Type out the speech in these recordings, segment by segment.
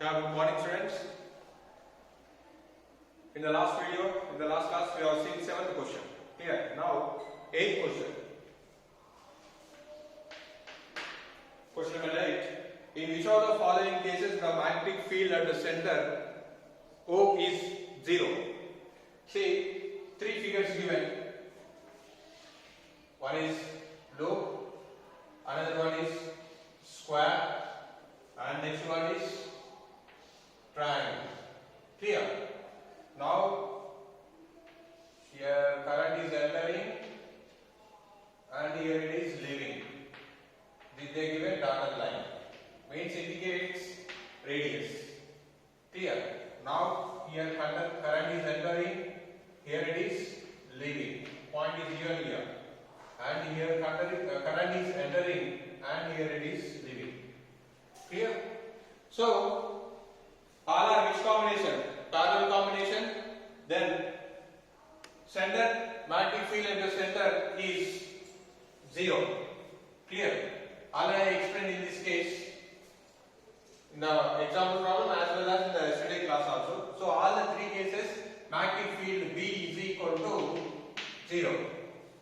Yeah, good morning students. In the last class we have seen 7th question. Here, now 8th question. Question number 8. In which of the following cases the magnetic field at the center O is 0? See, three figures given. One is loop, another one is square, and next one is triangle. Clear? Now here current is entering and here it is leaving. They give a dotted line, means indicates radius. Clear? Now here current is entering, here it is leaving. Point is given here, and here current is entering and here it is leaving. Clear? So all are which combination? Parallel combination. Then center magnetic field at the center is 0. Clear? All I explained in this case in the example problem as well as in the yesterday class also. So all the three cases magnetic field B is equal to 0.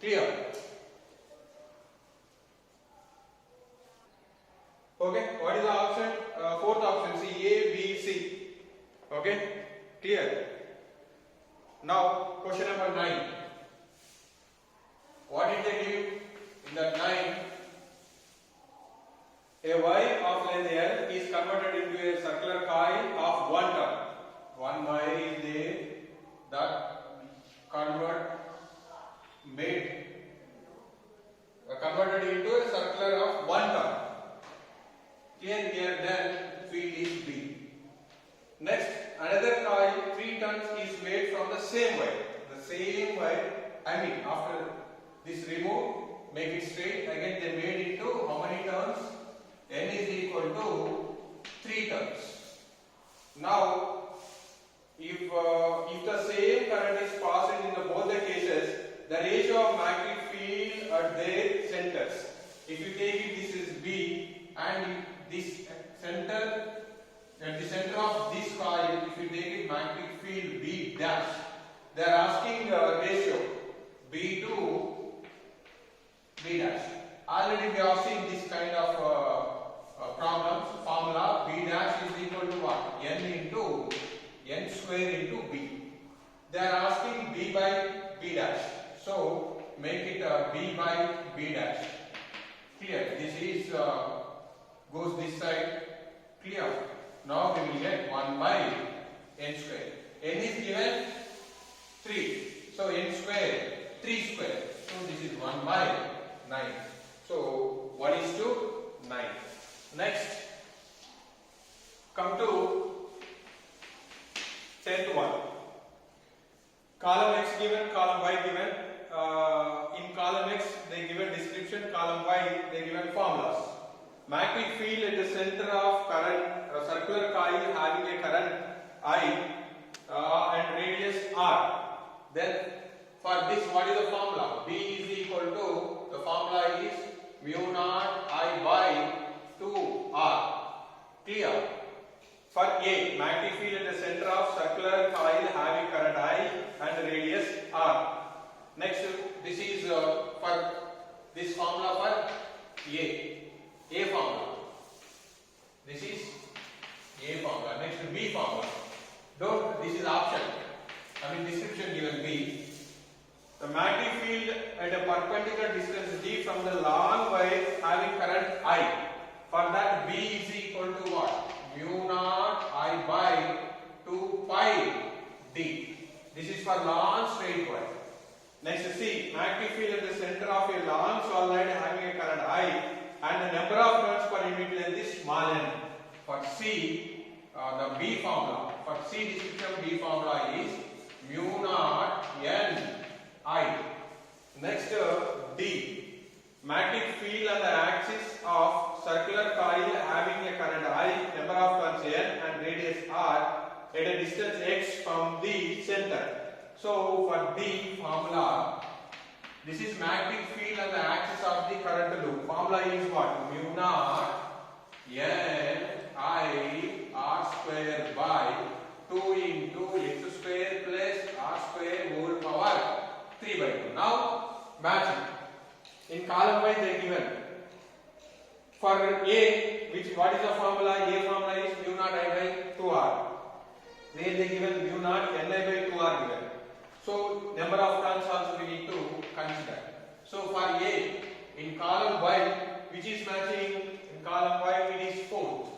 Clear? Okay. What is the option? Fourth option, C, A, B, C. Okay, clear. Now question number 9. What did they give in that 9? A wire of length L is converted into a circular coil of 1 turn. One wire is there that converted into a circular of 1 turn. Here then field is B. Next, another coil 3 turns is made from the same wire. The same wire, after this remove, make it straight, again they made it to how many turns? N is equal to 3 turns. Now, if the same current is passed in both the cases, the ratio of magnetic field at their centers. If you take it, this is B, and this center, at the center of this coil, if you take it magnetic field B dash, they are asking ratio B to B dash. Already we have seen this kind of problems. Formula B dash is equal to what? N into N square into B. They are asking B by B dash. So make it B by B dash. Clear? This is goes this side. Clear? Now we will get 1 by N square. N is given 3. So N square, 3 square. So this is 1 by 9. So 1 is to 9. Next, come to 10th one. Column X given, column Y given. In column X they given description, column Y they given formulas. Magnetic field at the center of circular coil having a current I and radius R. Then for this, what is the formula? B is equal to, the formula is mu naught I by 2R. Clear? For A, magnetic field at the center of circular coil having current I and radius R. Next, this is for this formula for A formula. This is A formula. Next B formula. This is option. Description given B. The magnetic field at a perpendicular distance D from the long wire having current I. For that B is equal to what? Mu naught I by 2 pi D. This is for long straight wire. Next C. Magnetic field at the center of a long solenoid having a current I and the number of turns per unit length is small n. For C, the B formula. For C description, B formula is mu naught N I. Next D. Magnetic field on the axis of circular coil having a current I, number of turns N and radius R at a distance x from the center. So for D formula, this is magnetic field on the axis of the current loop. Formula is what? Mu naught N I R square 3 by 2. Now matching. In column Y they given for A, what is the formula? A formula is mu naught I by 2r. There they given mu naught Ni by 2r given. So number of turns also we need to consider. So for A in column Y, which is matching in column Y, it is 4th.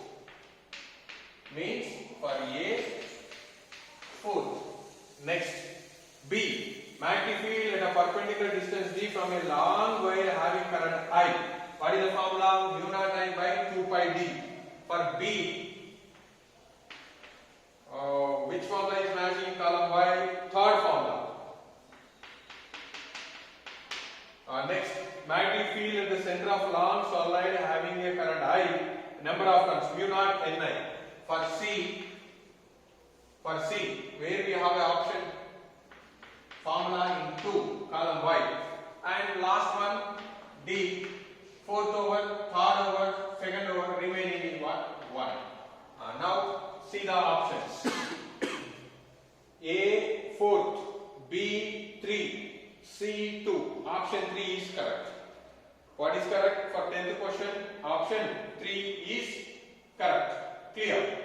Means for A 4th. Next B, magnetic field at a perpendicular distance d from a long wire having current I. What is the formula? Mu naught I by 2 pi d. For B, which formula is matching in column Y? Third formula. Next, magnetic field at the center of long solenoid having a current I. Number of turns mu naught Ni. For C, where we have the option formula in 2 column Y, and last one D, 4th over, 3rd over, 2nd over, remaining in what? 1. Now see the options. A 4th, B 3, C 2. Option 3 is correct. What is correct for 10th question? Option 3 is correct. Clear?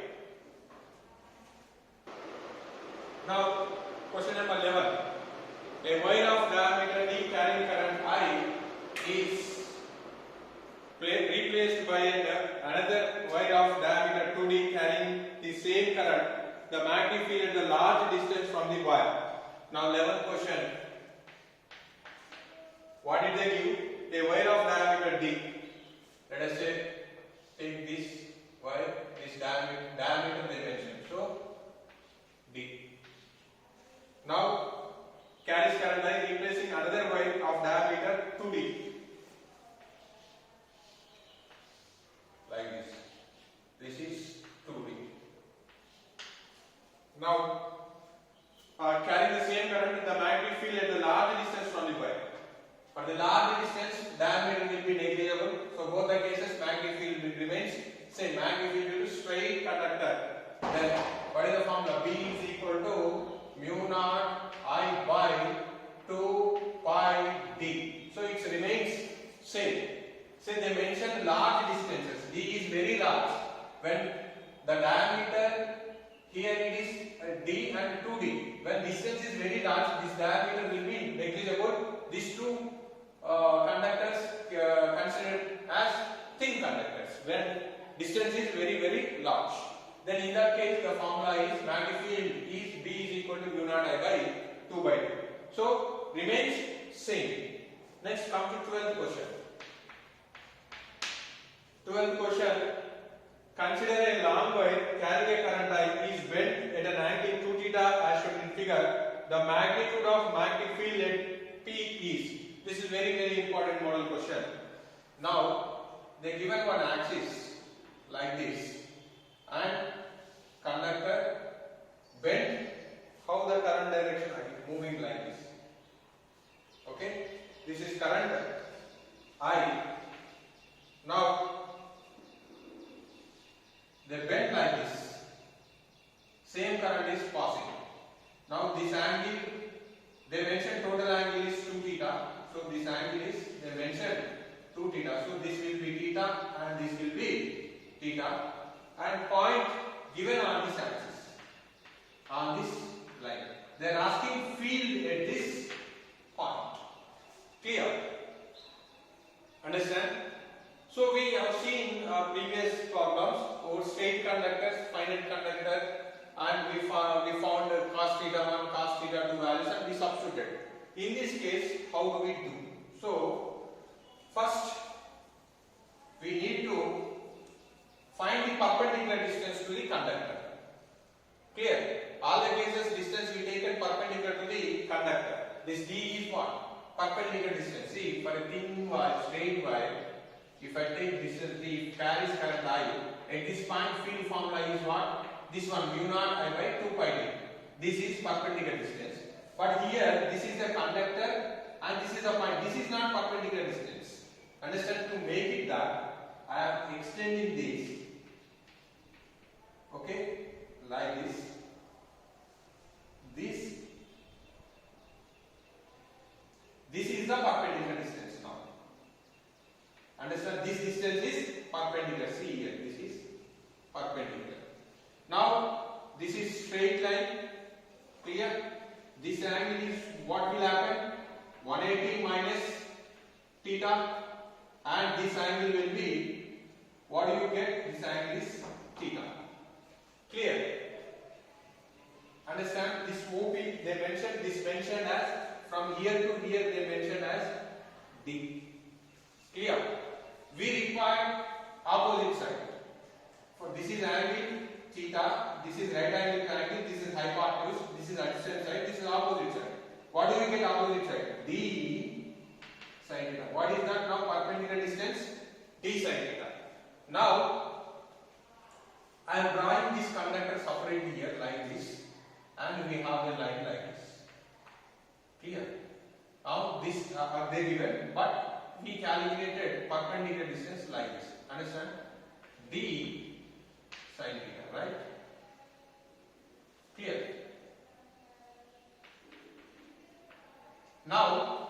Now question number 11. A wire of diameter d carrying current I is replaced by another wire of diameter 2d carrying the same current. The magnetic field at the large distance from the wire. Now 11th question. What did they give? A wire of diameter d. Let us say take this wire, this diameter they mentioned. So d. Now carries current I, replacing another wire of diameter 2d. Like this. This is 2d. Now carrying the same current, the magnetic field at the large distance from the wire. For the large distance, diameter will be negligible. So both the cases, magnetic field remains same. Magnetic field is straight conductor. Then what is the formula? B is equal to mu naught I by 2 pi d. So it remains same. So they mentioned large distances. D is very large. When the diameter here it is d and 2d. When distance is very large, this diameter will be negligible. These two conductors considered as thin conductors. When distance is very large, then in that case the formula is magnetic field is B is equal to mu naught I by 2 by 2. So remains same. Next come to 12th question. 12th question. Consider a long wire carrying a current I is bent at an angle 2 theta as shown in figure. The magnitude of magnetic field at P is. This is very important model question. Now they given one axis like this and conductor bent. How the current direction is moving like this. Okay, this is current I. Now they bend like this. Same current is passing. Now this angle, they mentioned total angle is 2 theta. So this angle is, they mentioned 2 theta. So this will be theta and this will be theta. And point given on this axis, on this line. They are asking field at this point. Clear? Understand? So we have seen previous problems over straight conductors, finite conductor, and we found cos theta 1, cos theta 2 values and we substituted. In this case, how do we do? So first we need to find the perpendicular distance to the conductor. Clear? All the cases distance we taken perpendicular to the conductor. This D is what? Perpendicular distance. See, for a thin wire, straight wire, if I take distance D, carries current I, at this point field formula is what? This one mu naught I by 2 pi d. This is perpendicular distance. But here this is the conductor and this is the point. This is not perpendicular distance. Understand? To make it that, I am extending this. Okay, like this. This this distance is perpendicular. See here, this is perpendicular. Now this is straight line. Clear? This angle is what will happen? 180 minus theta, and this angle will be, what do you get? This angle is theta. Clear? Understand? This OP they mentioned, this mentioned as from here to here they mentioned as D. Clear? We require opposite side. For this is angle theta, this is right angle triangle, this is hypotenuse, this is adjacent side, this is opposite side. What do we get opposite side? D sin theta. What is that now? Perpendicular distance? D sin theta. Now I am drawing this conductor separately here like this, and we have the line like this. Clear? Now this are they given, but we calculated perpendicular distance like this. Understand? D sin theta, right? Clear? Now,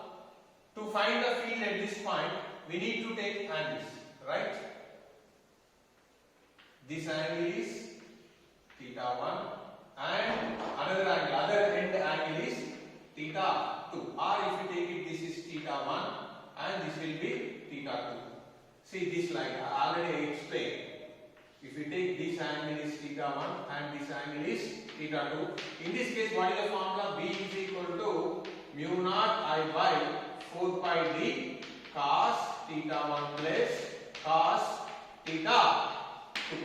to find the field at this point, we need to take angles, right? This angle is theta 1 and another angle, other end angle is theta 2. Or if you take it, this is theta 1 and this will be theta 2. See this line, I already explained. If you take this angle is theta 1 and this angle is theta 2. In this case, what is the formula? B is equal to mu naught I by 4 pi d cos theta 1 plus cos theta 2.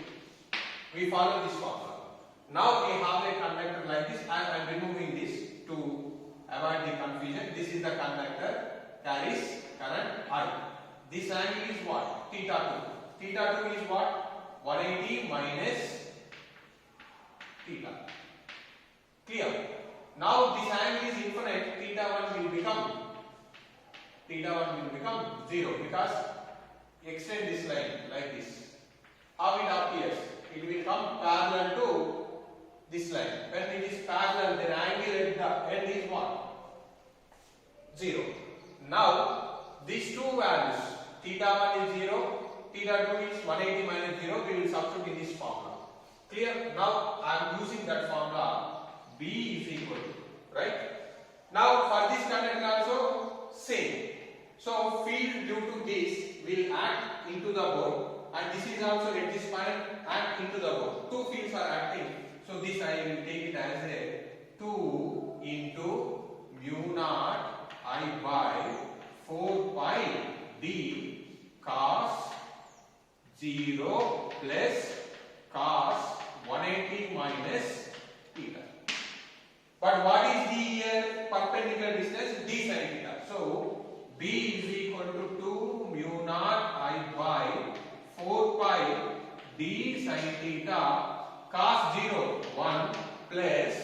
We follow this formula. Now we have a conductor like this. I am removing this to avoid the confusion. This is the conductor, carries current I. This angle is what? Theta 2. Theta 2 is what? 180 minus theta. Clear? Now this angle is infinite. Theta 1 will become 0 because extend this line like this. How it appears? It will come parallel to this line. When it is parallel, the angle at the end is what? 0. Now these two values, theta 1 is 0. Theta 2 is 180 minus 0. We will substitute in this formula. Clear? Now I am using that formula. B is equal to, right? Now for this conductor also same. So field due to this will act into the board, and this is also at this point act into the board. Two fields are acting. So this I will take it as a 2 into mu naught I by 4 pi d cos 0 plus cos 180 minus theta. But what is the perpendicular distance? D sin theta. So B is equal to 2 mu naught I by 4 pi d sin theta cos 0 1 plus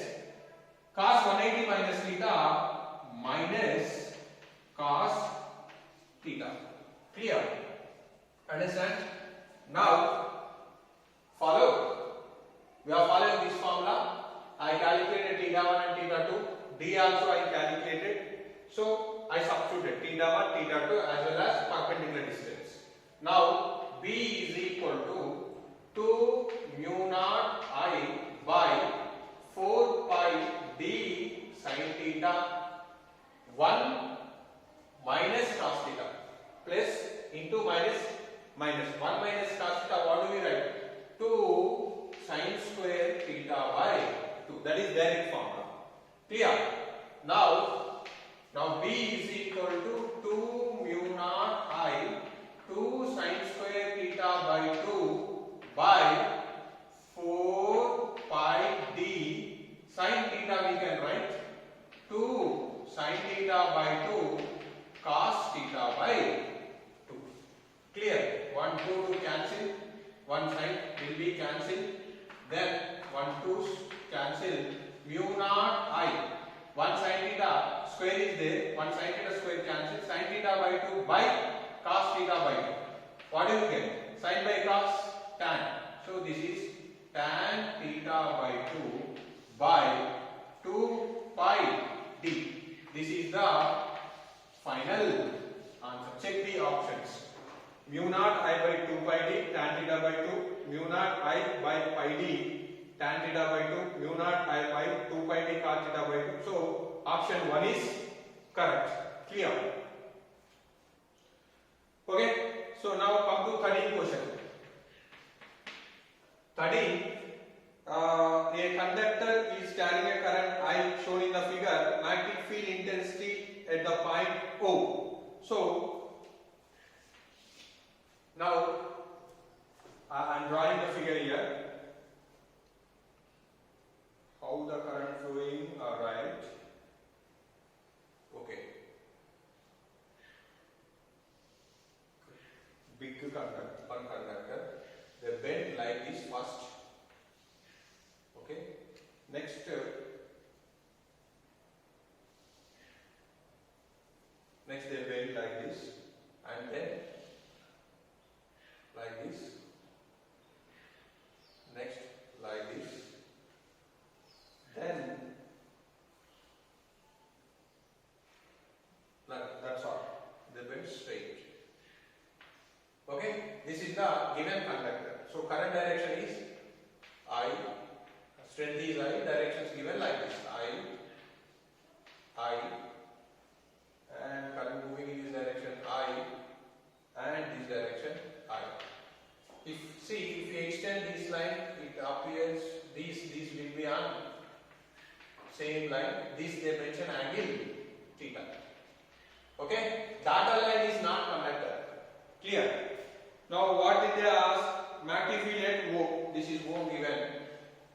cos 180 minus theta minus cos theta. Clear? Understand? Now follow. We are following this formula. I calculated theta 1 and theta 2. D also I calculated. So I substituted theta 1, theta 2 as well as perpendicular distance. Now B is equal to 2 mu naught I by 4 pi d sin theta 1 minus cos theta plus into minus 1 minus cos theta. What do we write? 2 sin square theta by 2. That is direct formula. Clear? Now B is equal to 2 mu naught I 2 sin square theta by 2 by 4 pi d sin theta we can write 2 sin theta by 2 cos theta by 2. Clear? 1 2 to cancel, 1 sin will be cancelled, then 1 2 cancel, mu naught I 1 sin theta square is there, 1 sin theta square cancel, sin theta by 2 by cos theta by 2. What do you get? Sin by cos, tan. So this is tan theta by 2 by 2 pi d. This is the final answer. Check the options. mu naught I by 2 pi d tan theta by 2, mu naught I by pi d tan theta by 2, mu naught I by 2 pi d cos theta by 2. So option 1 is correct. Clear? Okay. So now come to 13th question. 13. A conductor is carrying a current I shown in the figure. Magnetic field intensity at the point O. So now I am drawing the figure here. How the current flowing? Right. Okay. Big conductor, one conductor. They bend like this first. Okay. Next they bend like this, and then like this. Next like this. Then that's all. They bend straight. Okay. This is the given conductor. So current direction is I. Strength is I, directions given like this. I, and current moving in this direction I, and this direction I. If we extend this line, it appears these will be on same line. This they mention angle theta. Okay, dotted line is not conductor. Clear? Now what did they ask? Magnetic field at O. This is O given.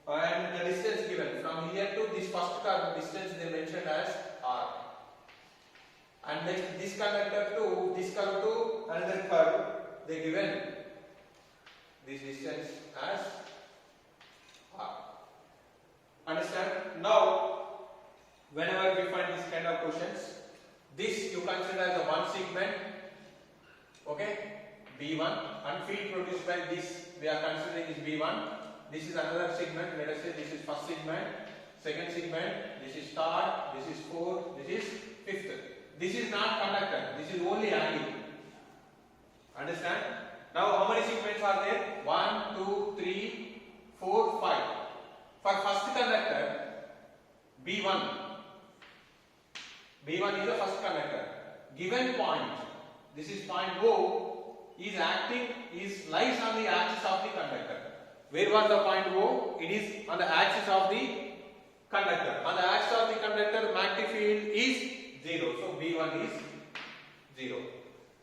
And the distance given from here to this first curve distance they mentioned as R. And next this conductor to this curve to another curve they given this distance as R. Understand? Now whenever we find this kind of questions, this you consider as a one segment. Okay, B1, and field produced by this we are considering is B1. This is another segment. Let us say this is first segment, second segment, this is third, this is fourth, this is fifth. This is not conductor, this is only angle. Understand? Now how many segments are there? 1, 2, 3, 4, 5. For first conductor, B1. B1 is the first conductor. Given point, this is point O, is lies on the axis of the conductor. Where was the point O? It is on the axis of the conductor. On the axis of the conductor, magnetic field is 0. So B1 is 0.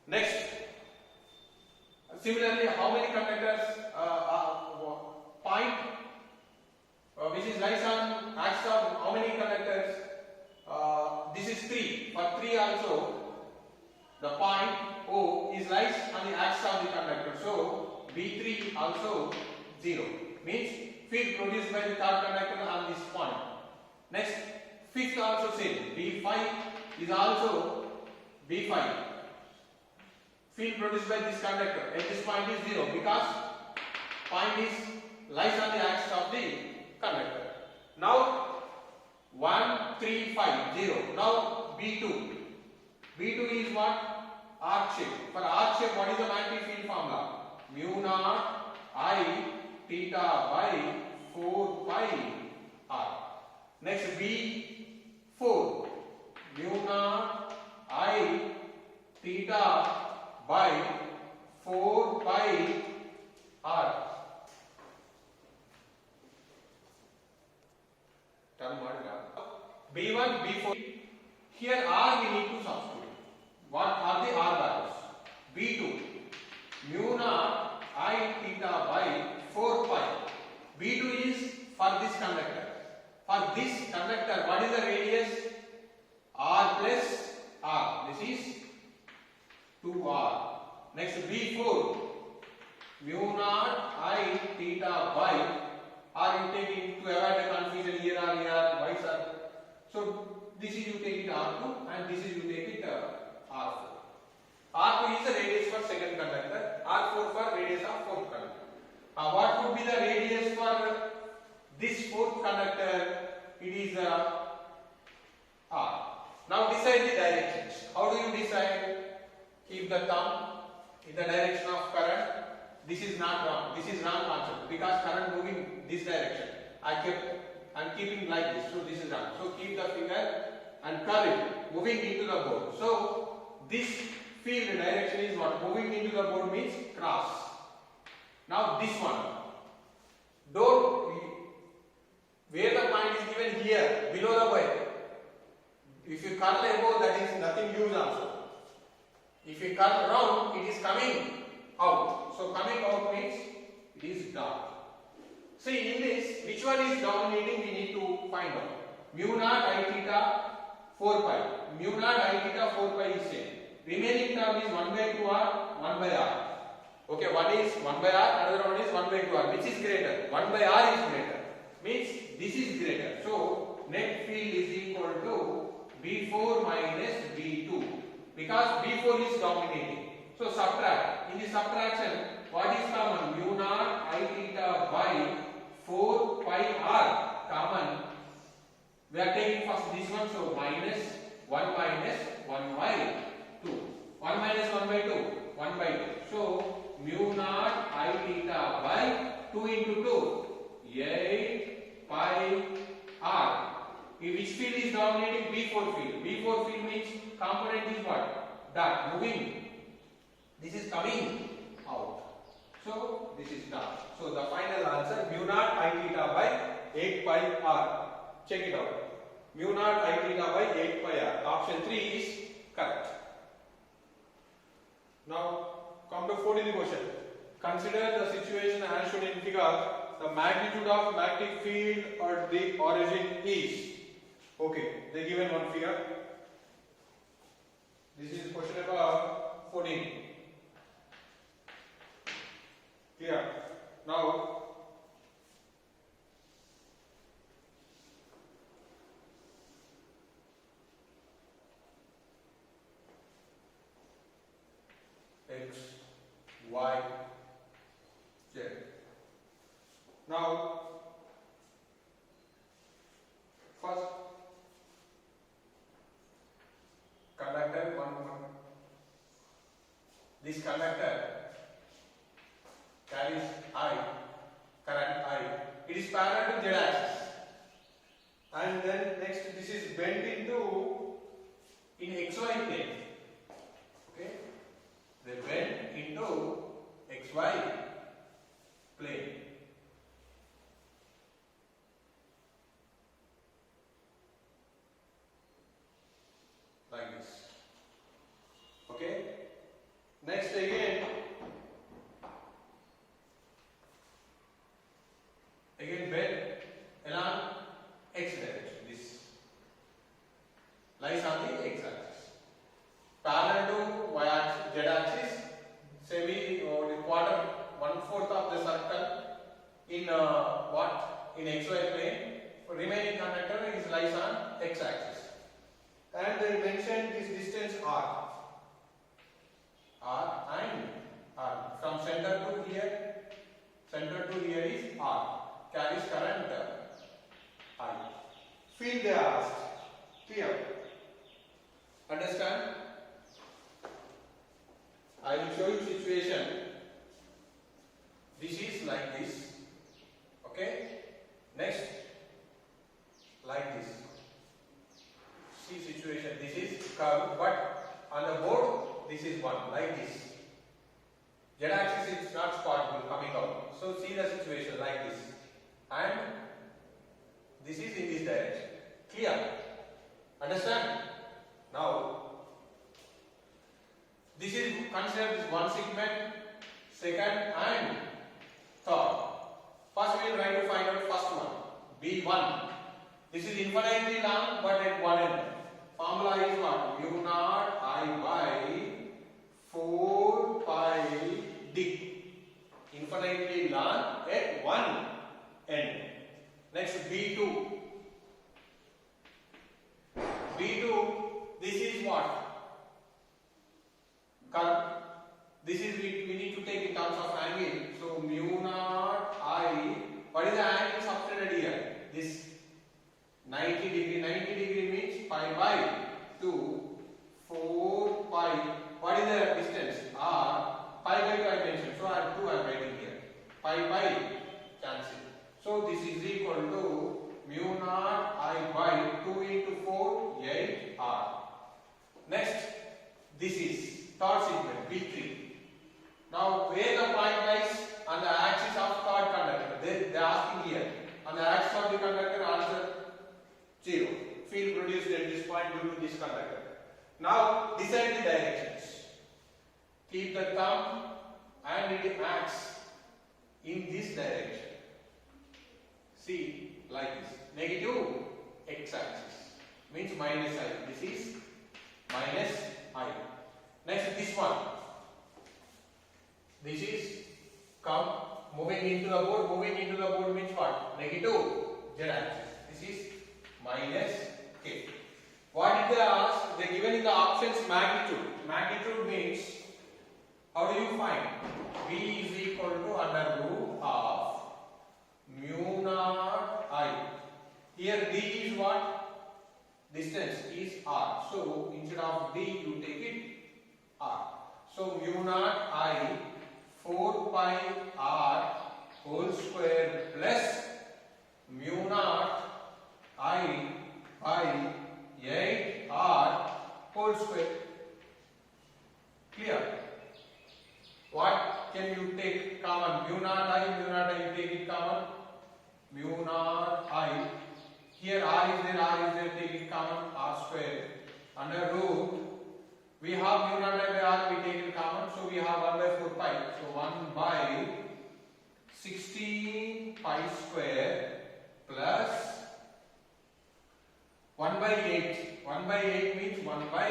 Next, similarly, how many conductors point which is lies on axis of how many conductors? This is 3. For 3 also, the point O is lies on the axis of the conductor. So B3 also 0. Means field produced by the third conductor on this point. Next, fifth also same. B5 is also B5. Field produced by this conductor at this point is 0 because point is lies on the axis of the conductor. Now 1, 3, 5, 0. Now B2. B2 is what? Arc shape. For arc shape, what is the magnetic field formula? Mu naught I theta by 4 pi r. Next B4. Mu naught I theta by 4 pi r. B1, B4. Here R we need to substitute. What are the R values? B2. Mu naught I theta by 4 pi. B2 is for this conductor. For this conductor, what is the radius? R plus R. This is 2R. Next B4. Mu naught I theta by R, you take it to avoid the confusion here or here, vice versa. So this is you take it R2 and this is you take it R4. R2 is the radius for second conductor, R4 for radius of fourth conductor. What would be the radius for this fourth conductor? It is R. Now decide the directions. How do you decide? Keep the thumb in the direction of current. This is not wrong. This is wrong concept because current moving this direction. I'm keeping like this. So this is wrong. So keep the finger and curve it, moving into the board. So this field direction is what? Moving into the board means cross. Now this one. Don't, where the point is given here, below the wire. If you curl above, that is nothing use also. If you curl round, it is coming out. So coming out means it is dark. See in this, which one is dominating we need to find out. Mu naught I theta 4 pi. Mu naught I theta 4 pi is same. Remaining term is 1 by 2 r, 1 by r. Okay, one is 1 by r, another one is 1 by 2 r. Which is greater? 1 by r is greater. Means this is greater. So net field is equal to B4 minus B2. Because B4 is dominating. So subtract. In the subtraction, what is common? Mu naught I theta by 4 pi r common. We are taking first this one, so minus 1 minus 1 by 2. 1 minus 1 by 2, 1 by 2. So mu naught I theta by 2 into 2, 8 pi r. Which field is dominating? B4 field. B4 field means component is what? Dark, moving. This is coming out. So this is dark. So the final answer mu naught I theta by 8 pi r. Check it out. Mu naught I theta by 8 pi r. Option 3 is correct. Now come to 14th question. Consider the situation as shown in figure. The magnitude of magnetic field at the origin is. Okay, they given one figure. This is question number 14. Clear? Now, X, Y, Z. Now, first conductor 1. This conductor carries I, current I. It is parallel to Z axis. And then next this is bent into in XY plane. Okay? They bend into XY plane. Like this. Okay? Next again bend along X direction. This lies on the X axis. Parallel to Y axis, Z axis, semi or the quarter 1/4 of the circle in what? In XY plane. Remaining conductor is lies on X axis. And they mentioned this distance R. R and R. From center to here is R. Carries current I. Field they are asked. Clear? Understand? I will show you situation. This is like this. Okay? Next, like this. See situation. This is curve, but on the board, this is one, like this. Z axis is not possible coming out. So see the situation like this. And this is in this direction. Clear? Understand? Now, this is considered as one segment, second and third. First we will try to find out first one, B1. This is infinitely long but at one end. Formula is what? Mu naught I by 4 pi d. Infinitely long at one end. Next B2. B2, this is what? Curve. This is we need to take in terms of angle. So mu naught I. What is the angle subtended here? This 90 degree. 90 degree means pi by 2, 4 pi. What is the distance? R. equal to mu naught I by 2 into 4 8 R. Next, this is third segment B3. Now where the point lies on the axis of third conductor, they are asking here on the axis of the conductor, answer 0. Field produced at this point due to this conductor. Now decide the directions. Keep the thumb and it acts in this direction. See, like this. Negative x-axis means minus I. This is minus I. Next, this one. This is come moving into the board. Moving into the board means what? Negative z-axis. This is minus k. What did they ask? They given in the options magnitude. Magnitude means, how do you find? V is equal to under root of mu naught I. Here d is what? Distance is r. So instead of d you take it r. So mu naught I 4 pi r whole square plus mu naught I by 8 r whole square. Clear? What can you take common? Mu naught I you take it common. Mu naught I. Here r is there, take it common, r square. Under root, we have mu naught I by r, we take it common, so we have 1 by 4 pi. So 1 by 16 pi square plus 1 by 8. 1 by 8 means 1 by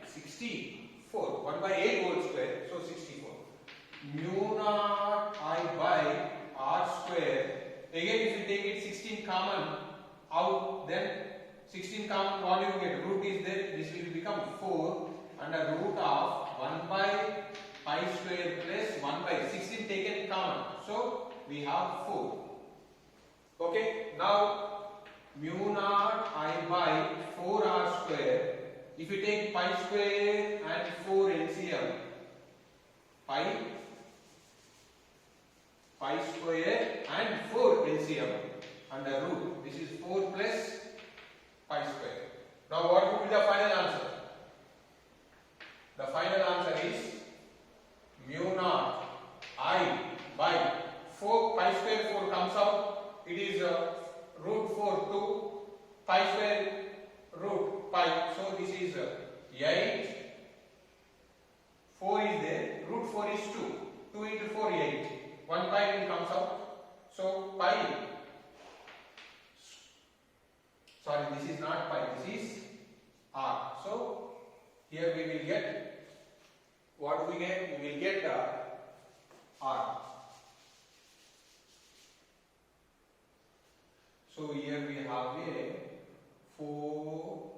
64. 1 by 8 whole square, so 64. Mu naught I by r square. Again, if you take it 16 common out, then 16 common, what do you get? Root is there, this will become 4 under root of 1 by pi square plus 1 by 16 taken common. So we have 4. Okay, now mu naught I by 4r square. If you take pi square and 4 LCM, pi square and 4 LCM under root. This is 4 plus pi square. Now what would be the final answer? The final answer is mu naught I by 4 pi square 4 comes out. It is root 4 2 pi square root pi. So this is 8. 4 is there. Root 4 is 2. 2 into 4 8. 1 pi will comes out. So pi. Sorry, this is not pi. This is r. So here we will get, what do we get? We will get r. So here we have a 4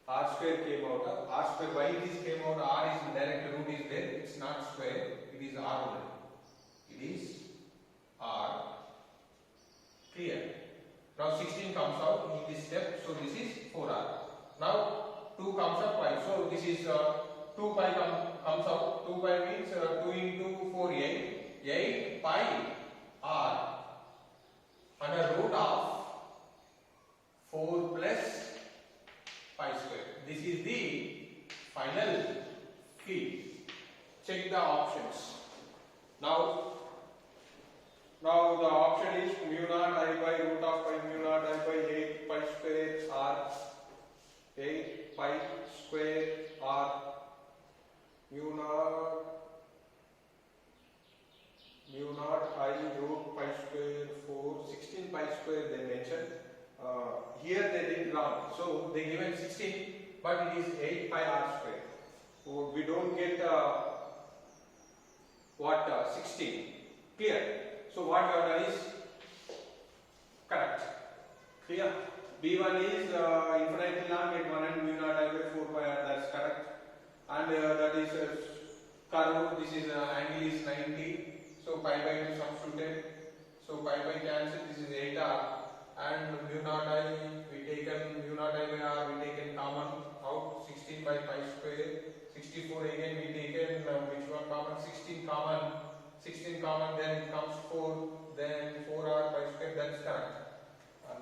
r square came out. R square, why this came out? R is direct root is there. It's not square. It is r only. It is r. Clear? Now 16 comes out in this step. So this is 4r. Now 2 comes up pi. So this is 2 pi comes out. 2 pi means 2 into 4 8. 8 pi r under root of 4 plus pi square. This is the final field. Check the options. Now the option is mu naught I by root of pi, mu naught I by 8 pi square r, 8 pi square r, mu naught I root pi square 4, 16 pi square they mentioned. Here they did wrong. So they given 16, but it is 8 pi r square. So we don't get 16. Clear? So what we have done is correct. Clear? B1 is infinitely long at 1 and mu naught I by 4 pi r. That's correct. And that is curve. This is angle is 90. So pi by 2 substituted. So pi by cancel. This is 8r. And mu naught I, we taken mu naught I by r, we taken common out. 16 by pi square. 64 again we taken which one common? 16 common. 16 common, then it comes 4, then 4r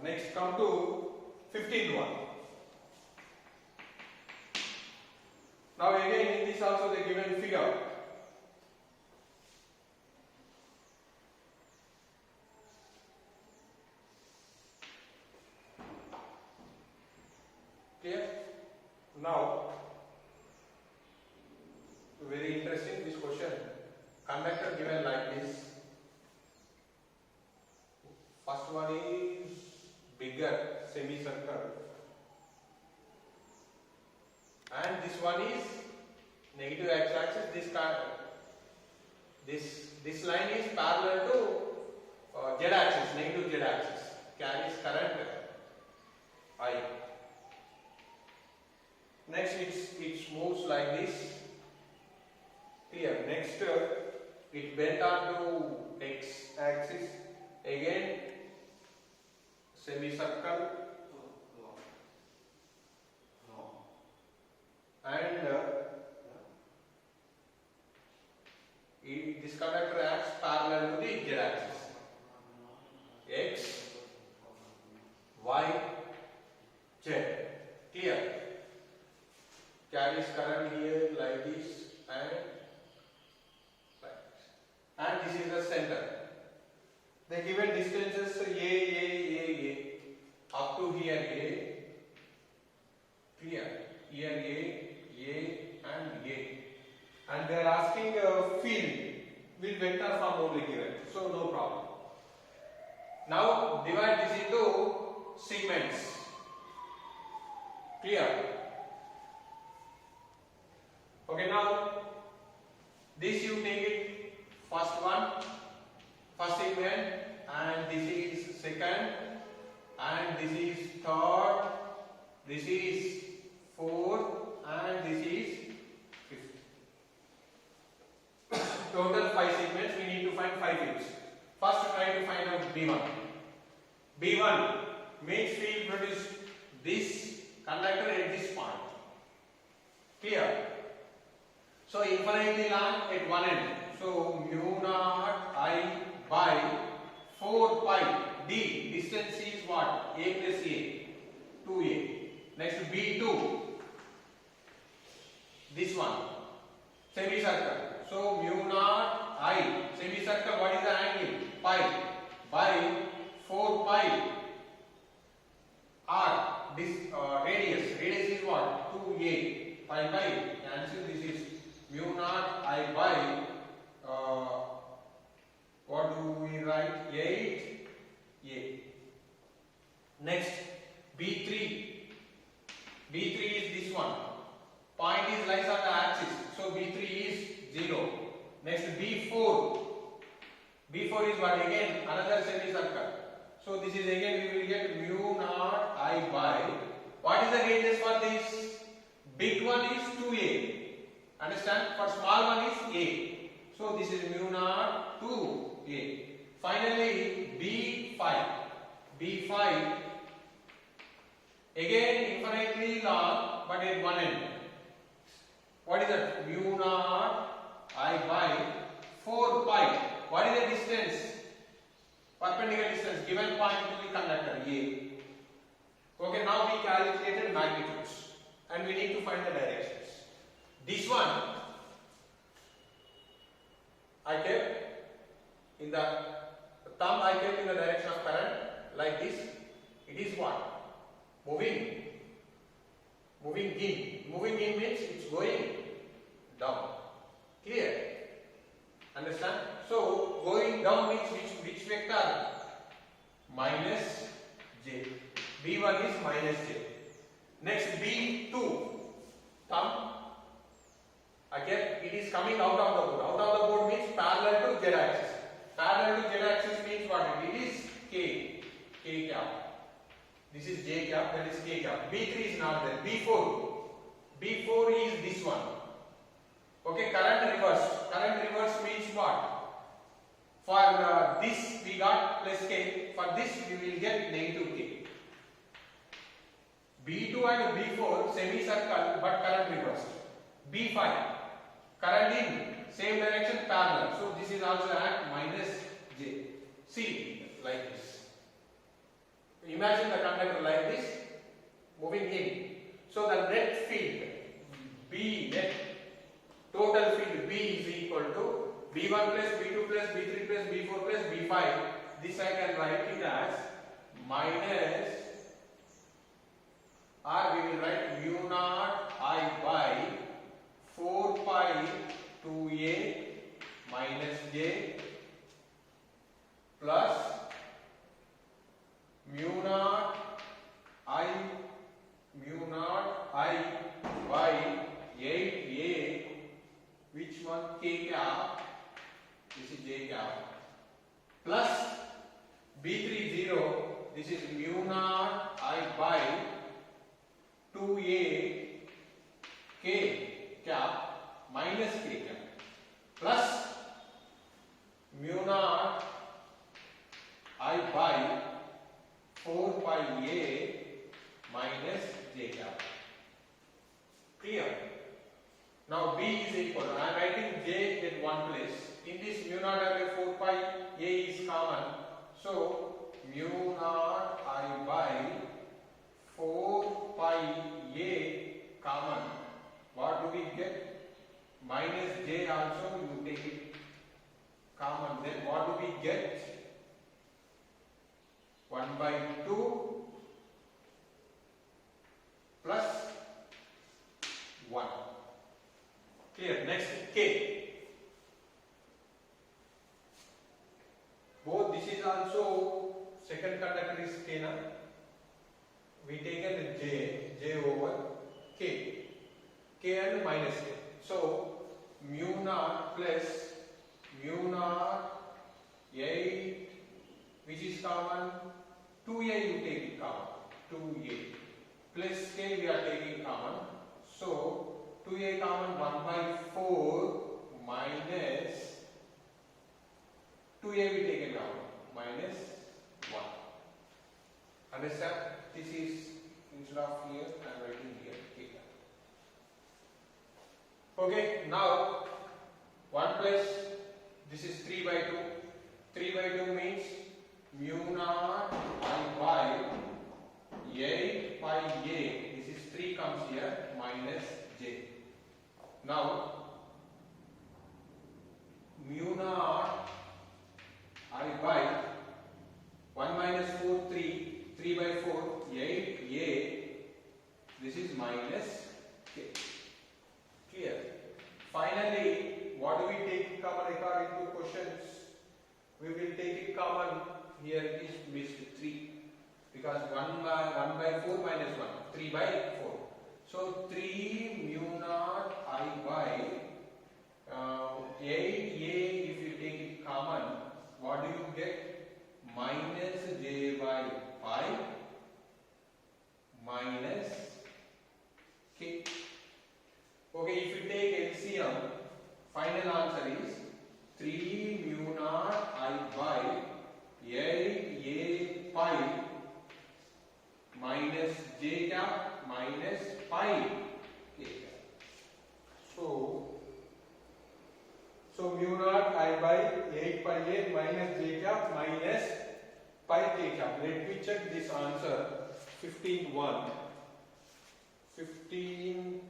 Next come to 15th one. Now again in this also they given figure. Clear? Now very interesting this question. Conductor given like this. First one is bigger semicircle, and this one is negative x-axis. This line is parallel to z-axis, negative z-axis. Carries current I. Next, it moves like this. Clear. Next, it bent onto x-axis. Again, semicircle. And this conductor acts parallel to the z-axis. X, Y, Z. Clear? Carries current here like this and like this. And this is the center. They given distances A, up to here A. Clear? Here A, and A. And they are asking field with vector form only given. So no problem. Now divide this into segments. Clear? Okay, now this you take it first one, first segment, and this is second, and this is third, this is fourth, and this is fifth. Total 5 segments. We need to find 5 fields. First, try to find out B1. B1 means field produced this conductor at this point. Clear? So infinitely long at one end. So mu naught I by 4 pi d. Distance is what? A plus A. 2A. Next B2. This one. Semicircle. So mu naught I. Semicircle, what is the angle? Pi. By 4 pi r. This radius. Radius is what? 2A. Pi by. Cancel. This is mu naught I by what do we write? 8A. Next B3. B3 is this one. Point is lies on the axis. So B3 is 0. Next B4. B4 is what? Again another semicircle. So this is again we will get mu naught I by. What is the radius for this? Big one is 2A. Understand? For small one is A. So this is mu naught 2A. Finally B5. B5 again infinitely long but at one end. What is that? Mu naught I by 4 pi. What is the distance? Perpendicular distance given point to the conductor A. Okay, now we calculated magnitudes and we need to find the directions. This one I kept in the thumb, I kept in the direction of current like this. It is what? Moving in. Moving in means it's going down. Clear? Understand? So going down means which vector? Minus J. B1 is minus J. Next B2. Thumb. Again, it is coming out of the board. Out of the board means parallel to z-axis. Parallel to z-axis means what? It is K cap. This is J cap, that is K cap. B3 is not there. B4 is this one. Okay, current reverse. Current reverse means what? For this we got plus K. For this we will get negative K. B2 and B4 semicircle but current reversed. B5 current in same direction parallel. So this is also at minus J. See like this. Imagine the conductor like this, moving in. So the net field, B net, total field B is equal to B1 plus B2 plus B3 plus B4 plus B5. This I can write it as minus, or we will write mu naught I by 4 pi 2a minus j plus mu naught I by 8a, which one, k cap, this is j cap, plus B30, this is mu naught I by 2a k cap minus k cap, plus mu naught I by 4 pi a minus j cap. Clear? Now B is equal, I am writing j at one place. In this mu naught I by 4 pi a is common. So mu naught I by 4 pi a common. What do we get? Minus j also you take it common. Then what do we get? 1 by 2 plus 1. Clear? Next k. Both this is also second conductor is k na. We taken j over k and minus k. So mu naught plus mu naught 8, which is common, 2a you take it common, 2a plus k we are taking common. So 2a common, 1 by 4 minus 2a we take it common, minus 1. Understand? This is, instead of here I am writing here k. Okay, now 1 plus, this is 3 by 2. 3 by 2 means mu naught I by 8 pi a, this is 3 comes here, minus j. Now mu naught I by 1 minus 4, 3 by 4, 8 a, this is minus k. Clear? Finally, what do we take common according to questions? We will take it common. Here it is missed 3, because 1 by 4 minus 1, 3 by 4. So 3 mu naught I by 8a, if you take it common, what do you get? Minus j by 5 minus k. Okay, if you take LCM, final answer is 3 mu naught I by 8a pi minus j cap minus pi k cap. So mu naught I by 8 pi a minus j cap minus pi k cap. Let me check this answer. 15(1). 15.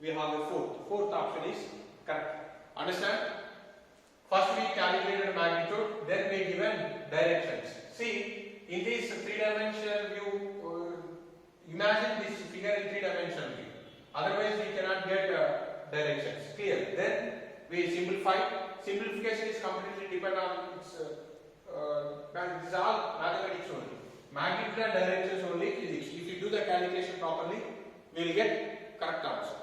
We have a fourth option is correct. Understand? First we calculated magnitude, then we given directions. See, in this 3-dimensional view, imagine this figure in 3-dimensional view. Otherwise we cannot get directions. Clear? Then we simplify. Simplification is completely dependent on its this is all mathematics only. Magnitude and directions only physics. If you do the calculation properly, we will get correct answer.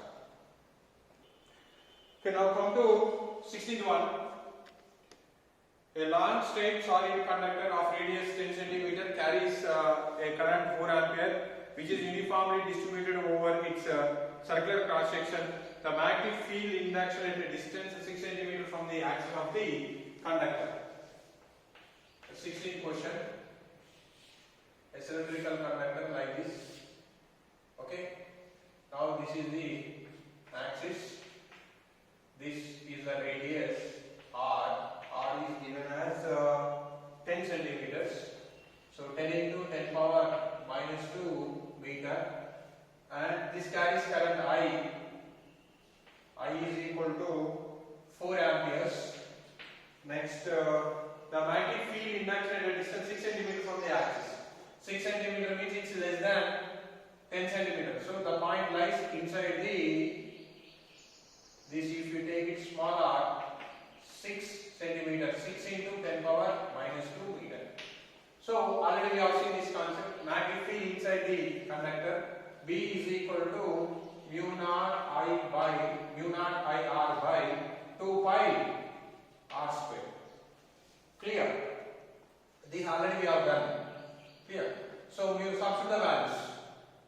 Okay, now come to 16th one. A long straight solid conductor of radius 10 cm carries a current 4 ampere, which is uniformly distributed over its circular cross section. The magnetic field in the accelerated distance 6 cm from the axis of the conductor. 16th question. A cylindrical conductor like this. Okay. Now this is the axis. This is the radius r. R is given as 10 centimeters. So 10 into 10 power 10 centimeters. So the point lies inside this, if you take it smaller, 6 centimeters, 6 into 10 power minus 2 meter. So already we have seen this concept. Magnetic field inside the conductor B is equal to mu naught I r by 2 pi r square. Clear? This already we have done. Clear? So we have substitute the values.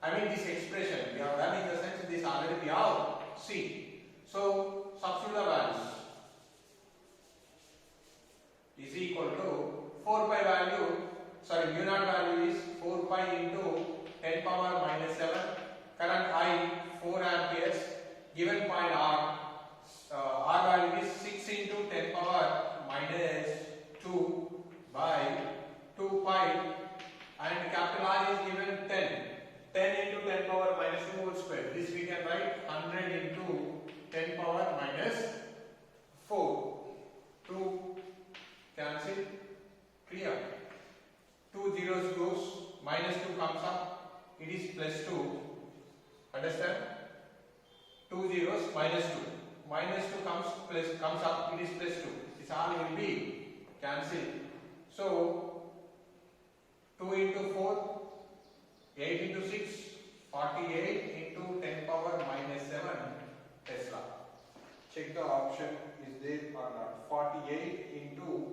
I mean this expression we have done in the sense this already we have seen. So substitute the values. Is equal to 4 pi value, sorry, mu naught value is 4 pi into 10 power minus 7. Current I 4 amperes. Given point R, R value is 6 into 10 power minus 2 by 2 pi, and capital R is given 10. 10 into 10 power minus 2 whole square. This we can write 100 into 10 power minus 4. 2 cancel. Clear? 2 zeros goes, minus 2 comes up, it is plus 2. Understand? 2 zeros minus 2. Minus 2 comes up, it is plus 2. This all will be cancelled. So 2 into 4, 8 into 6, 48 into 10 power minus 7 Tesla. Check the option is there or not. 48 into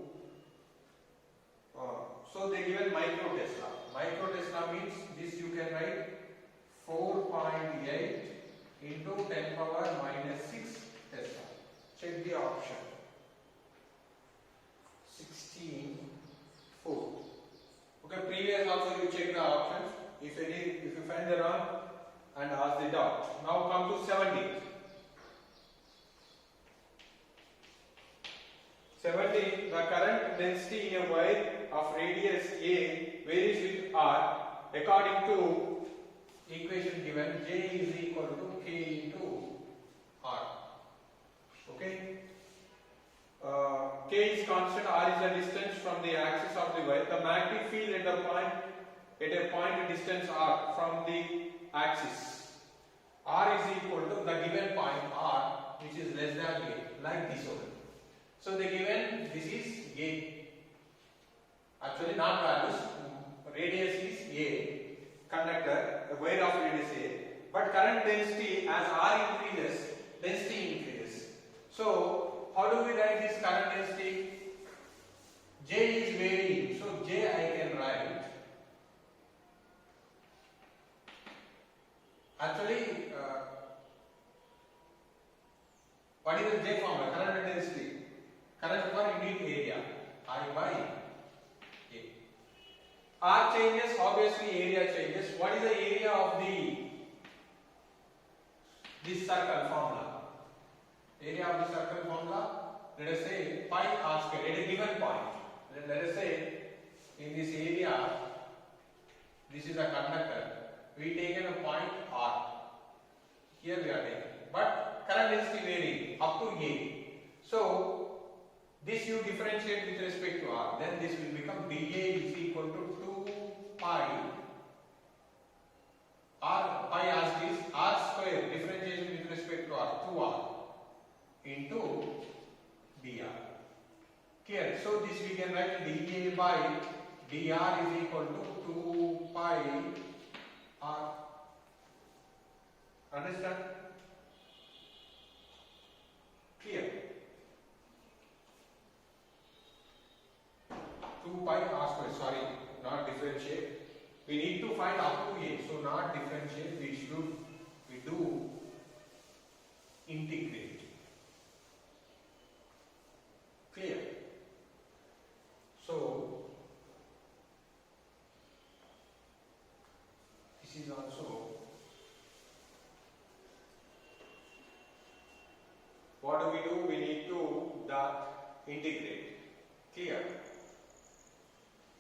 so they given micro Tesla. Micro Tesla means this you can write 4.8 into 10 power minus 6 Tesla. Check the option. 16 4. Okay, previous also you check the options. If you find the wrong and ask the doubt. Now come to 17. 17. The current density in a wire of radius A varies with R according to equation given. J is equal to K into R. Okay. K is constant. R is the distance from the axis of the wire. The magnetic field at a point distance R from the axis. R is equal to the given point R, which is less than A, like this one. So the given this is A. Actually not values. Radius is A. Conductor, a wire of radius A. But current density as R increases, density increases. So how do we write this current density? J is varying. So J I can write. Actually, what is the J formula? Current density. Current per unit area. I by A. R changes, obviously area changes. What is the area of this circle formula? Area of the circle formula, let us say pi r square at a given point. Let us say in this area, this is a conductor. We taken a point R. Here we are taking. But current density varying up to A. So this you differentiate with respect to R. Then this will become dA is equal to 2 pi R. Pi as is R square differentiation with respect to R 2R into dr. Clear? So this we can write dA by dr is equal to 2 pi R. Understand? Clear? 2 pi r square, sorry, not differentiate. We need to find up to A, so not differentiate, we do integrate. Clear? So this is also what do? We need to integrate. Clear?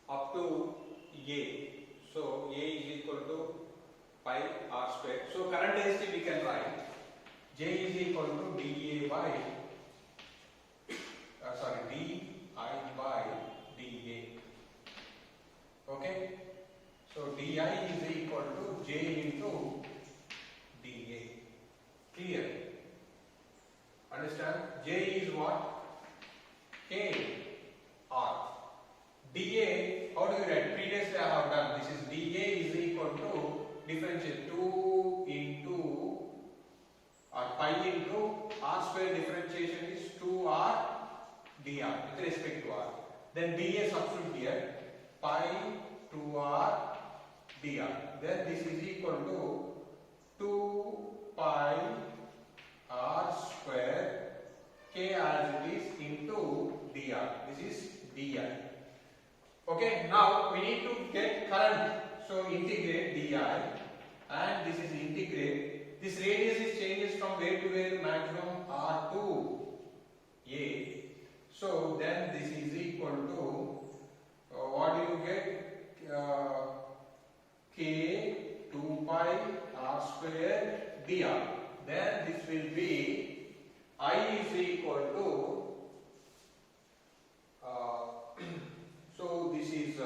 Up to A. So A is equal to pi r square. So current density we can write J is equal to dA by di by dA. Okay. So di is equal to J into dA. Clear? Understand? J is what? K R. dA, how do you write? Previously I have done. This is dA is equal to differentiate 2 into or pi into r square differentiation is 2r dr with respect to r. Then dA substitute here, pi 2r dr. Then this is equal to 2 pi r square k as it is into dr. This is dr. Okay, now we need to get current. So integrate di and this is integrate. This radius is changes from where to where? Maximum r to a. So then this is equal to what do you get? K 2 pi r square dr. Then this will be I is equal to so this is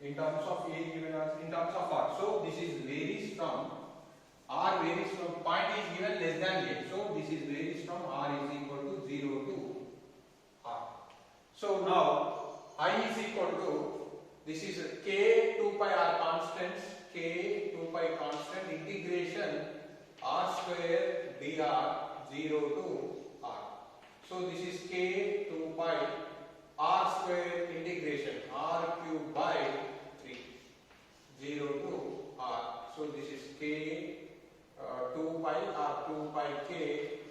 in terms of A given as in terms of R. So this is varies from R varies from point is given less than A. So this is varies from R is equal to 0 to R. So now I is equal to this is K 2 pi R constants, K 2 pi constant integration R square dr 0 to R. So this is K 2 pi R square integration R cube by 3 0 to R. So this is K 2 pi R 2 pi K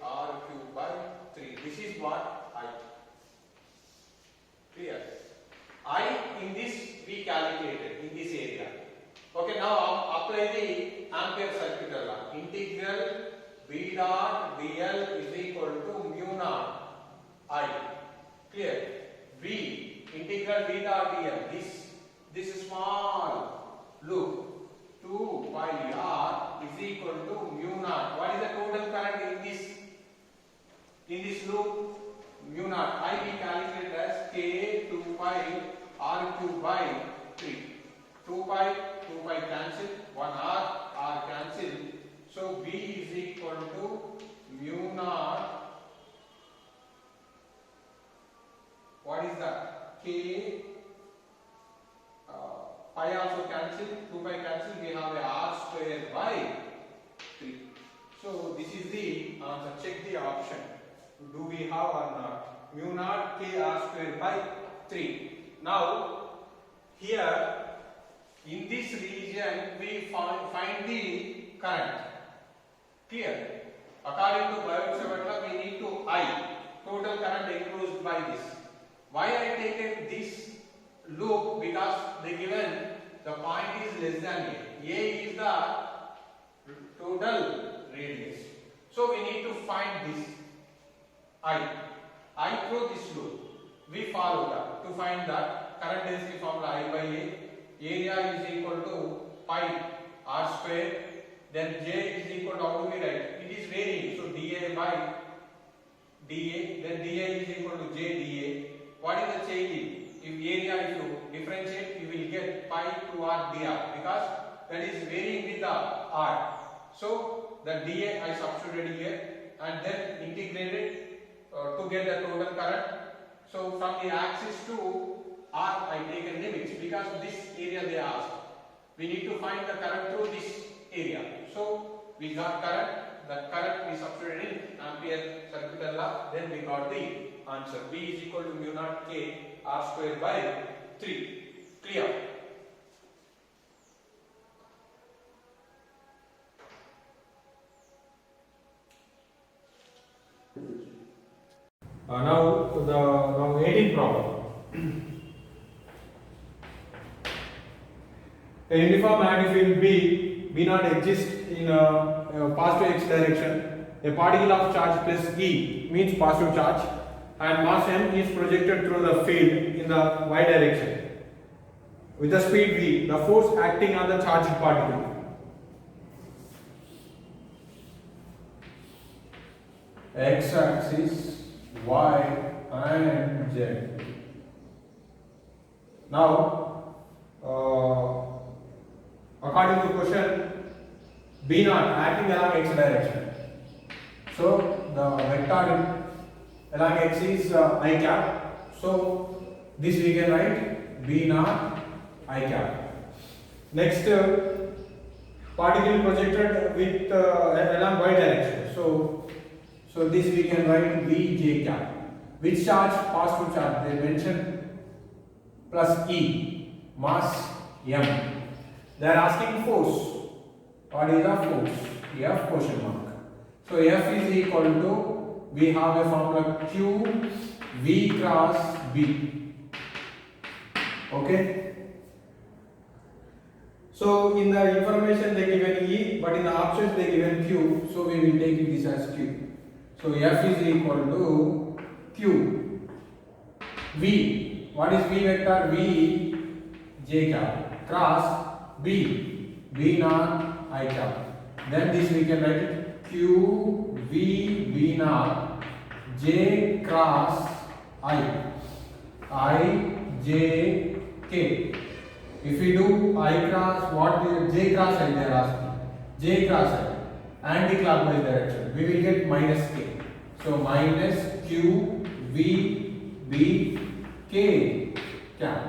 R cube by 3. This is what I. Clear? I in this we calculated in this area. Okay, now apply the Ampere circuit law. Integral V dot dl is equal to mu naught I. Clear? V integral V dot dl. This small loop 2 pi r is equal to mu naught. What is the total current in this loop? Mu naught. I we calculate as K 2 pi r cube by 3. 2 pi cancel, 1 r cancel. So V is equal to mu naught. What is that? K pi also cancel, 2 pi cancel. We have a r square by 3. So this is the answer. Check the option. Do we have or not? Mu naught k r square by 3. Now here in this region we find the current. Clear? According to Biot-Savart, we need to I. Total current enclosed by this. Why I taken this loop? Because they given the point is less than A. A is the total radius. So we need to find this I through this loop. We follow that to find that current density formula I by A. Area is equal to pi r square. Then J is equal to, how do we write? It is varying. So dA by dA. Then dA is equal to J dA. What is the changing? If area, if you differentiate, you will get pi to r dr because that is varying with the r. So the dA I substituted here and then integrated to get the total current. So from the axis to r I taken limits because this area they asked. We need to find the current through this area. So we got current. The current we substituted in Ampere circuit law. Then we got the answer. V is equal to mu naught k r square by 3. Clear? Now 18th problem. A uniform magnetic field B not exists in a positive x direction. A particle of charge plus E means positive charge, and mass m is projected through the field in the y direction with the speed v. The force acting on the charged particle. X axis, y and z. Now according to question, B naught acting along x direction. So the vector along x is I cap. So this we can write B naught I cap. Next, particle projected with along y direction. So this we can write B j cap. Which charge? Positive charge. They mention plus E, mass m. They are asking force. What is the force? F question mark. So F is equal to, we have a formula Q V cross B. Okay. So in the information they given E, but in the options they given Q. So we will take this as Q. So F is equal to Q V. What is V vector? V j cap cross B naught I cap. Then this we can write it Q V naught j cross I j k. If we do I cross, what is j cross I, they are asking. J cross I, anti-clockwise direction, we will get minus k. So minus Q V B k cap.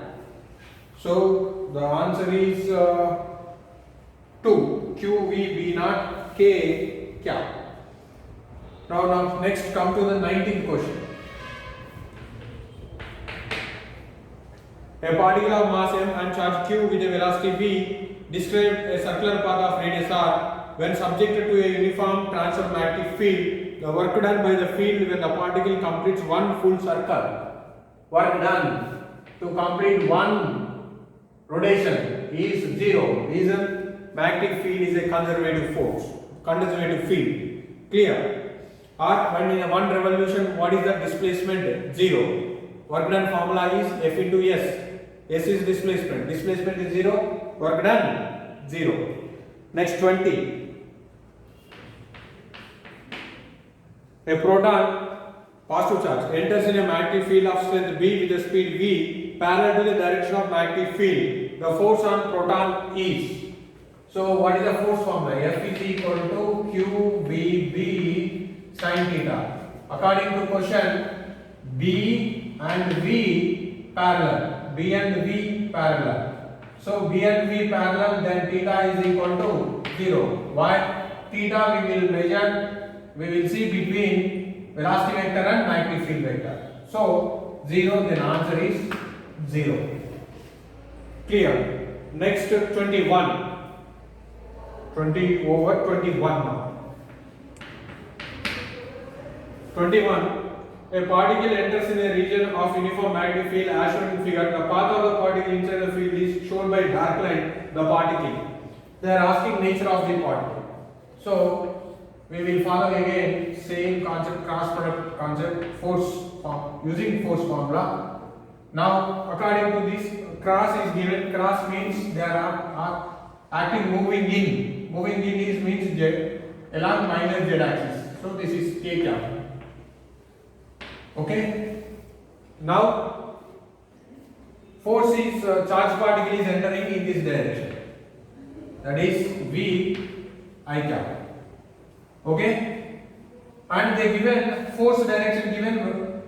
So the answer is 2, Q V B naught k cap. Now next come to the 19th question. A particle of mass m and charge q with a velocity v describe a circular path of radius r. When subjected to a uniform transfer magnetic field, the work done by the field when the particle completes one full circle. Work done to complete one rotation is 0. Reason, magnetic field is a conservative force, conservative field. Clear? Or when in one revolution, what is the displacement? 0. Work done formula is F into S. S is displacement. Displacement is 0. Work done 0. Next 20. A proton, positive charge, enters in a magnetic field of strength B with the speed V parallel to the direction of magnetic field. The force on proton is. So what is the force formula? F is equal to Q V B sin theta. According to question, B and V parallel. B and V parallel. So B and V parallel, then theta is equal to 0. Why? Theta we will measure, we will see between velocity vector and magnetic field vector. So 0, then answer is 0. Clear? Next 21. 20 over 21 now. 21. A particle enters in a region of uniform magnetic field as shown in figure. The path of the particle inside the field is shown by dark line, the particle. They are asking nature of the particle. So we will follow again same concept, cross product concept, force using force formula. Now according to this, cross is given. Cross means they are acting moving in. Moving in is means z along minus z axis. So this is k cap. Okay. Now force is charge particle is entering in this direction. That is V I cap. Okay. And they given force direction given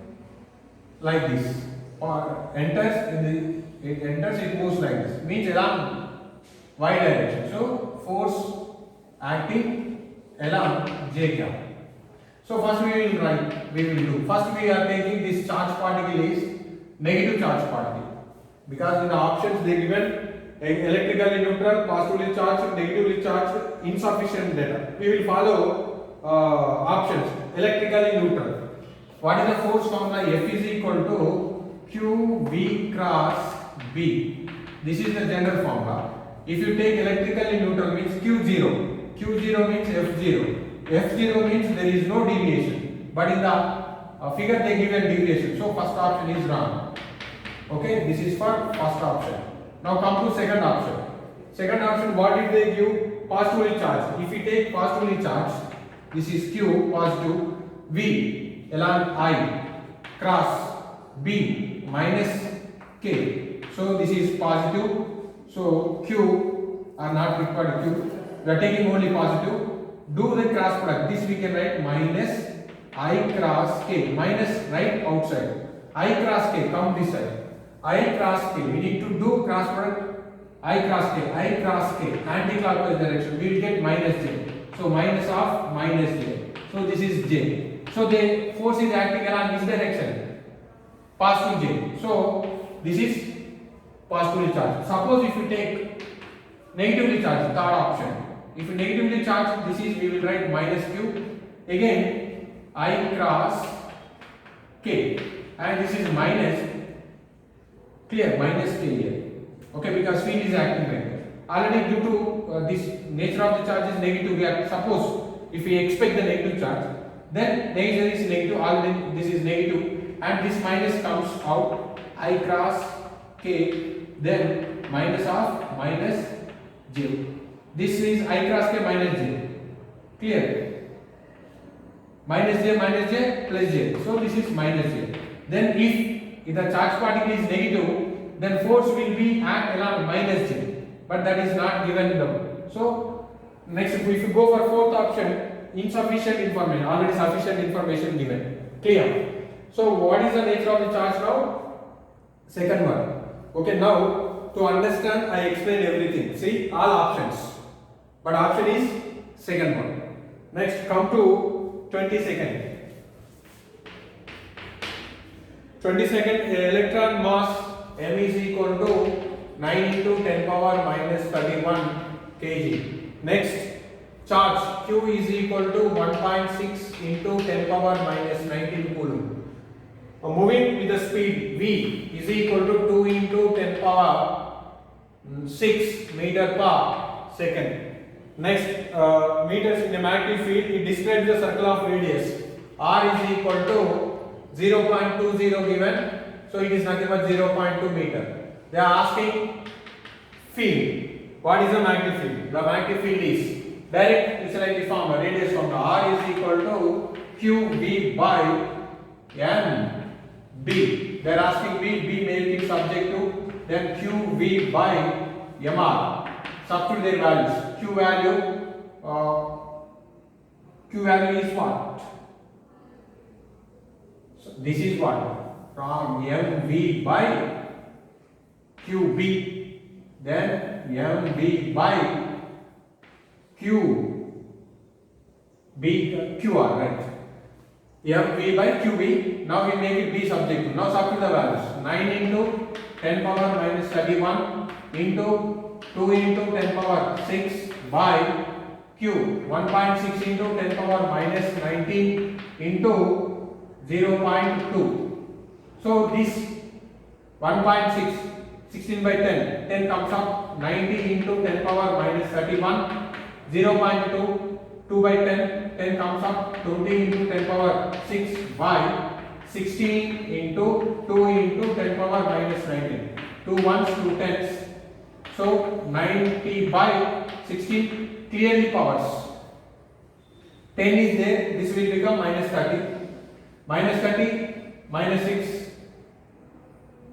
like this. Or enters in the it moves like this. Means along y direction. So force acting along j cap. So first we will write, we will do. First we are taking this charge particle is negative charge particle. Because in the options they given electrically neutral, positively charged, negatively charged, insufficient data. We will follow options, electrically neutral. What is the force formula? F is equal to Q V cross B. This is the general formula. If you take electrically neutral means Q0. Q0 means F0. F0 means there is no deviation. But in the figure they give a deviation. So first option is wrong. Okay, this is for first option. Now come to second option. Second option, what did they give? Positively charged. If we take positively charged, this is Q positive, V along I cross B minus K. So this is positive. So Q are not required Q. we are taking only positive. Do the cross product. This we can write minus I cross k, minus right outside. I cross k, come this side. I cross k, we need to do cross product. I cross k, anti-clockwise direction, we will get minus j. So minus of minus j. So this is j. So the force is acting along this direction, positive j. So this is positively charged. Suppose if you take negatively charged, third option. If negatively charged, this is, we will write minus q. Again I cross k, and this is minus, clear, minus k here. Okay, because field is acting like that. Already due to this nature of the charge is negative, we are, suppose if we expect the negative charge, then nature is negative, already this is negative, and this minus comes out, I cross k, then minus of minus j. This is I cross k minus j, clear? Minus j plus j. So this is minus j. Then if the charge particle is negative, then force will be act along minus j. But that is not given down. So next, if you go for fourth option, insufficient information, already sufficient information given. Clear? So what is the nature of the charge now? Second one. Okay, now to understand, I explain everything. See, all options. But option is second one. Next, come to 22nd. 22nd, electron mass m is equal to 9 into 10 power minus 31 kg. Next, charge q is equal to 1.6 into 10 power minus 19 coulomb. Moving with the speed v is equal to 2 into 10 power 6 meter per second. Next, meters in the magnetic field, it describes the circle of radius. R is equal to 0.20 given, so it is nothing but 0.2 meter. They are asking field. What is the magnetic field? The magnetic field is direct, it's like the formula, radius formula. R is equal to QV by MB. They are asking B make it subjective, then QV by MR. Substitute their values. Q value is what? So this is what? From MV by QB, then MV by QR, right? MV by QB. Now we make it B subjective. Now substitute the values. 9 into 10 power minus 31 into 2 into 10 power 6 by Q, 1.6 into 10 power minus 19 into 0.2. So this 1.6, 16 by 10, 10 comes up, 90 into 10 power minus 31, 0.2, 2 by 10, 10 comes up, 20 into 10 power 6 by 16 into 2 into 10 power minus 19, 2 ones, 2 tens. So 90 by 16, clearly powers. 10 is there, this will become minus 30. Minus 30, minus 6.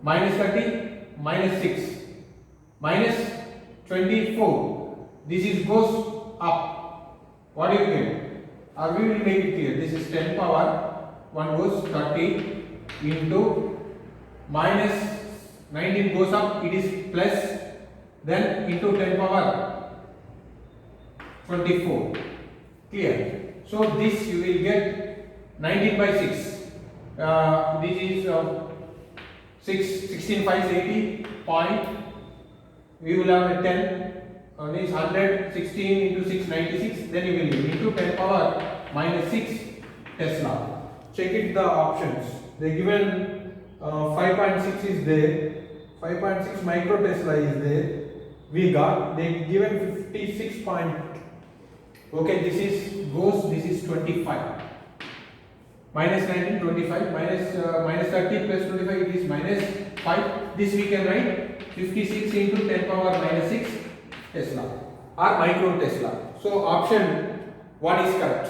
Minus 30, minus 6. Minus 24. This is goes up. What do you get? Or we will make it clear. This is 10 power. 1 goes 30 into minus 19 goes up. It is plus. Then into 10 power 24. Clear? So this you will get 19 by 6. This is 16 5 80 point. We will have a 10. This 100, 16 into 6 96. Then you will get into 10 power minus 6 Tesla. Check it the options. They given 5.6 is there. 5.6 micro Tesla is there. We got, they given 56 point. Okay, this is goes, this is 25. Minus 19, 25, minus 30 plus 25, it is minus 5. This we can write 56 into 10 power minus 6 Tesla or micro Tesla. So option 1 is correct.